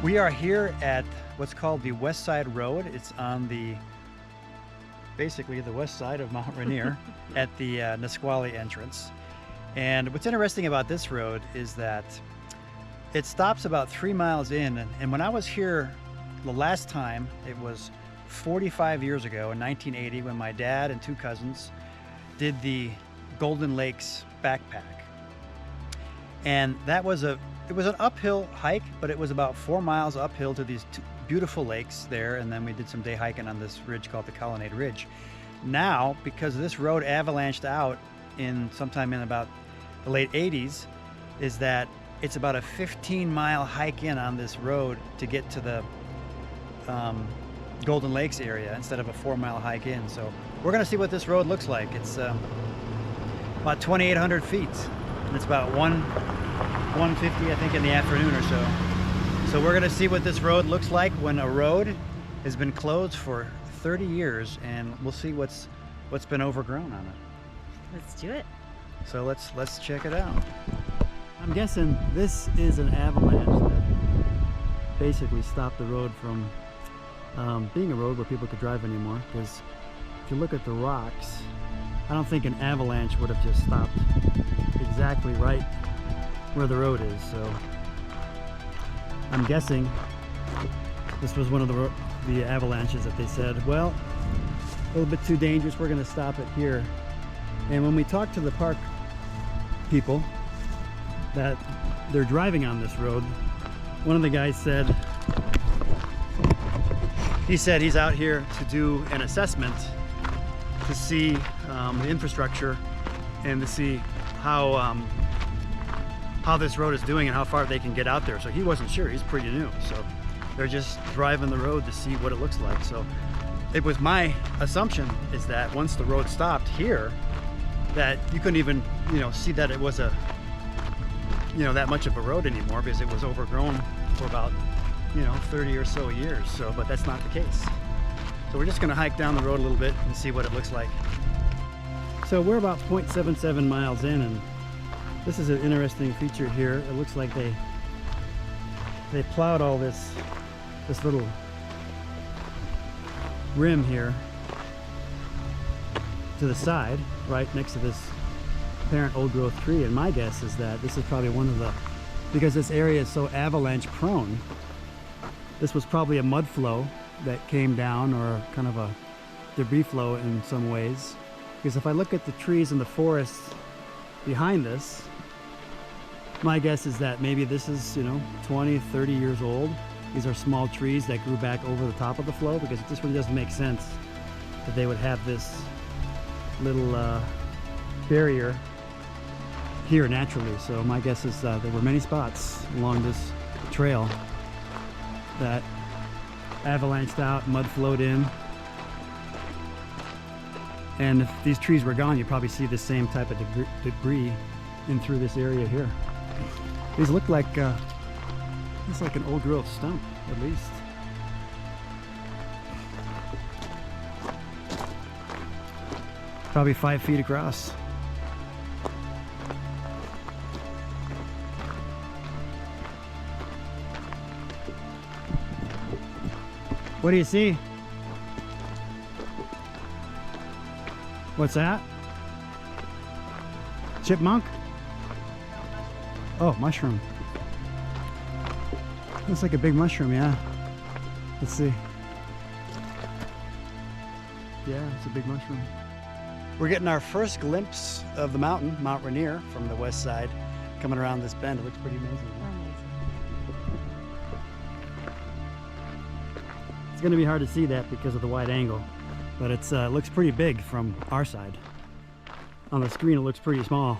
We are here at what's called the Westside Road. It's on basically the west side of Mount Rainier at the Nisqually entrance. And what's interesting about this road is that it stops about 3 miles in. And when I was here the last time, it was 45 years ago in 1980 when my dad and two cousins did the Golden Lakes backpack. And it was an uphill hike, but it was about 4 miles uphill to these two beautiful lakes there. And then we did some day hiking on this ridge called the Colonnade Ridge. Now, because this road avalanched out sometime in about the late 80s, is that it's about a 15-mile hike in on this road to get to the Golden Lakes area instead of a 4-mile hike in. So we're gonna see what this road looks like. It's about 2,800 feet, and it's about 150, I think, in the afternoon or so. So we're gonna see what this road looks like when a road has been closed for 30 years, and we'll see what's been overgrown on it. Let's do it. So let's check it out. I'm guessing this is an avalanche that basically stopped the road from being a road where people could drive anymore, because if you look at the rocks, I don't think an avalanche would have just stopped exactly right where the road is. So I'm guessing this was one of the avalanches that they said, well, a little bit too dangerous, we're going to stop it here. And when we talked to the park people that they're driving on this road, one of the guys said, he's out here to do an assessment to see the infrastructure and to see how this road is doing and how far they can get out there. So he wasn't sure, he's pretty new. So they're just driving the road to see what it looks like. So it was my assumption is that once the road stopped here, that you couldn't even, see that it was that much of a road anymore, because it was overgrown for about, 30 or so years. So, but that's not the case. So we're just gonna hike down the road a little bit and see what it looks like. So we're about 0.77 miles in, and this is an interesting feature here. It looks like they plowed all this little rim here to the side, right next to this apparent old growth tree. And my guess is that this is probably because this area is so avalanche prone, this was probably a mud flow that came down, or kind of a debris flow in some ways. Because if I look at the trees in the forest behind this, my guess is that maybe this is 20, 30 years old. These are small trees that grew back over the top of the flow, because it just really doesn't make sense that they would have this little barrier here naturally. So my guess is there were many spots along this trail that avalanched out, mud flowed in, and if these trees were gone, you'd probably see the same type of debris in through this area here. These look like it's like an old growth stump, at least. Probably 5 feet across. What do you see? What's that? Chipmunk? Oh, mushroom. Looks like a big mushroom, yeah. Let's see. Yeah, it's a big mushroom. We're getting our first glimpse of the mountain, Mount Rainier, from the west side, coming around this bend. It looks pretty amazing. It's going to be hard to see that because of the wide angle, but it looks pretty big from our side. On the screen it looks pretty small.